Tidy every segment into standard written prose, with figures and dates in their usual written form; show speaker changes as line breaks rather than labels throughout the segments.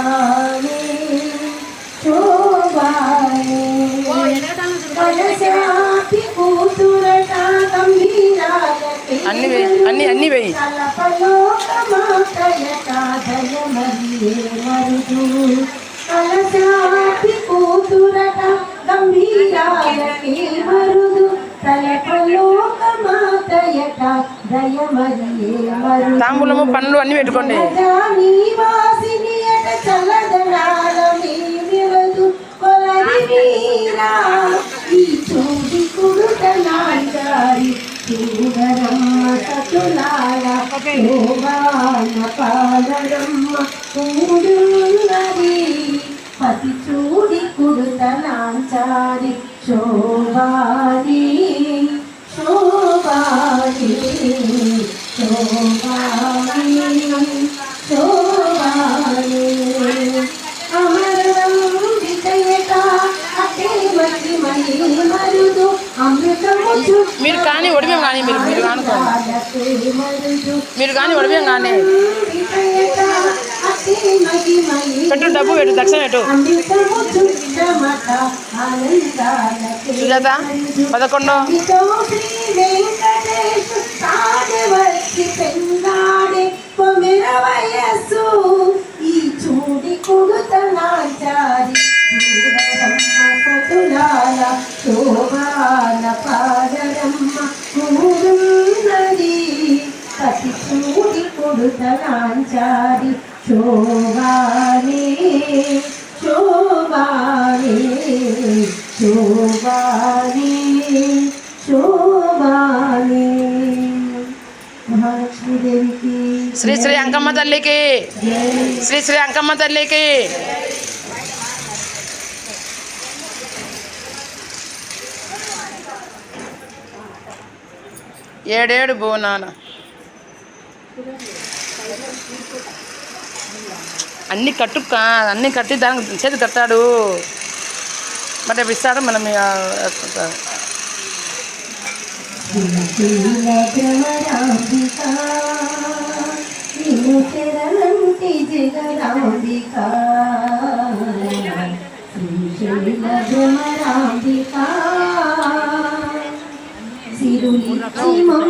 శోభానే శోభానే కలశాపి కూతురట గంభీరాలకే
అన్ని వెయ్యి
తలపలోకమాతయట ధయమరియే మరుదు కలశాపి కూతురట గంభీరాలకే మరుదు తలపలోకమాతయట దయమరియే మరుదు
తాంబూలము పండ్లు అన్ని పెట్టుకోండి.
నివాసిని అట చల్లదనాల మేమిరదు కొలది వీరా ఈ చూడి కుడుతనాంగారి చూడరమ్మ సతులాల శోభాన పాదరమ్మ కూడున్నది పతి చూడి కుడుతనాంచారి శోభాని శోభాని శోభాని శోభాని అమరం విజయక అటే మతి మయి మరుదు అమృతము
మీరు కానీ ఒడిమేం కానీ మీరు కానీ ఒడిమేం కానీ పెట్టు డబ్బు పెట్టు దక్షిణ పెట్టు. సుజాత 11
వయస్సు ఈ చూడి కుడుతనాచారి చూడరమ్మ సతులాల శోభాన పాదరమ్మ కూడున్నది పతి చూడి కుడుతనాచారి శోభానే శోభానే శోభానే శోభానే మహాలక్ష్మీదేవికి
శ్రీ శ్రీ అంకమ్మ తల్లికి శ్రీ శ్రీ అంకమ్మ తల్లికి ఏడేడు బోనాల అన్నీ అన్నీ కట్టి దానికి చేతి కట్టాడు మరి రేపు ఇస్తాడు మనం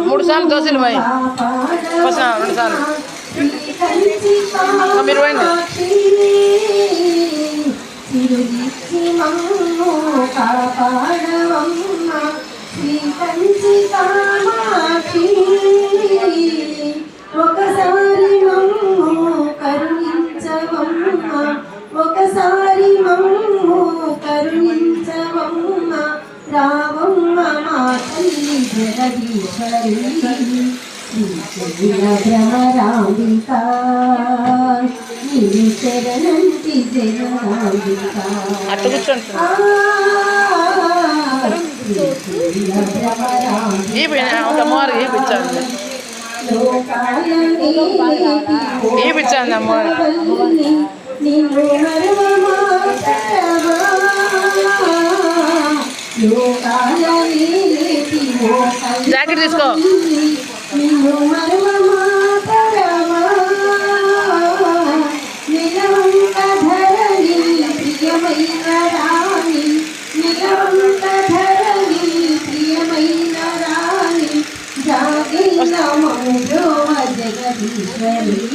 మూడు సార్లు దోశలు పోయి 2 సార్లు మీరు పోయింది.
ఒకసారి మమ్ము కరుణించవమ్మ ఒకసారి మమ్ము కరుణించవమ్మ రావమ్మ మా తల్లి జగదీశ్వరి భ్రమరాంబిక నీ శరణంటి జగదాంబిక
జాకెట్ తీసుకో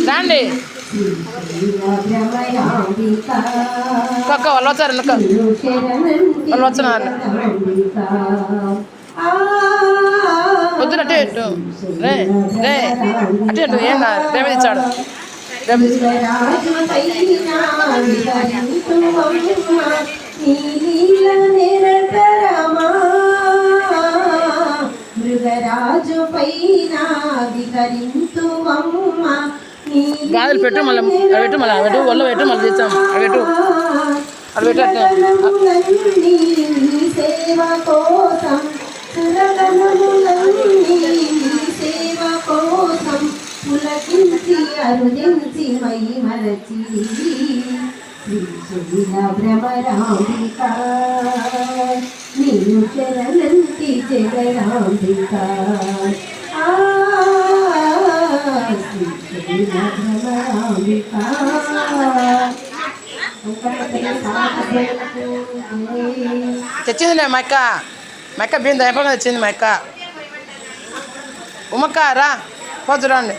రండి వాళ్ళు వచ్చారు వాళ్ళు వచ్చినారు వద్దు అటే ఇటు రే రే అటే ఇటు ఏం కాదు రేపు ఇచ్చాడు
మృగరాజు పైన వికరింతువమ్మ
గాజులు పెట్టు మళ్ళీ పెట్టు ఒళ్ళు పెట్టు మళ్ళీ తెచ్చాం పెట్టు అది పెట్టు
సేవ కోసం సేవ కోసం పులకించి అరుదించి మై మరచి భ్రమరాంబిక నీవు శరణంటి జగరాంబిక భ్రమరాంబిక
తెచ్చిందిలే మా అక్క మా అక్క బియ్యం దయపగా తెచ్చింది మా అక్క ఉమ్మక్క రా పోతు రండి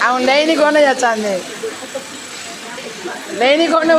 అవును లేని కొండ చేస్తుంది లేని కొండ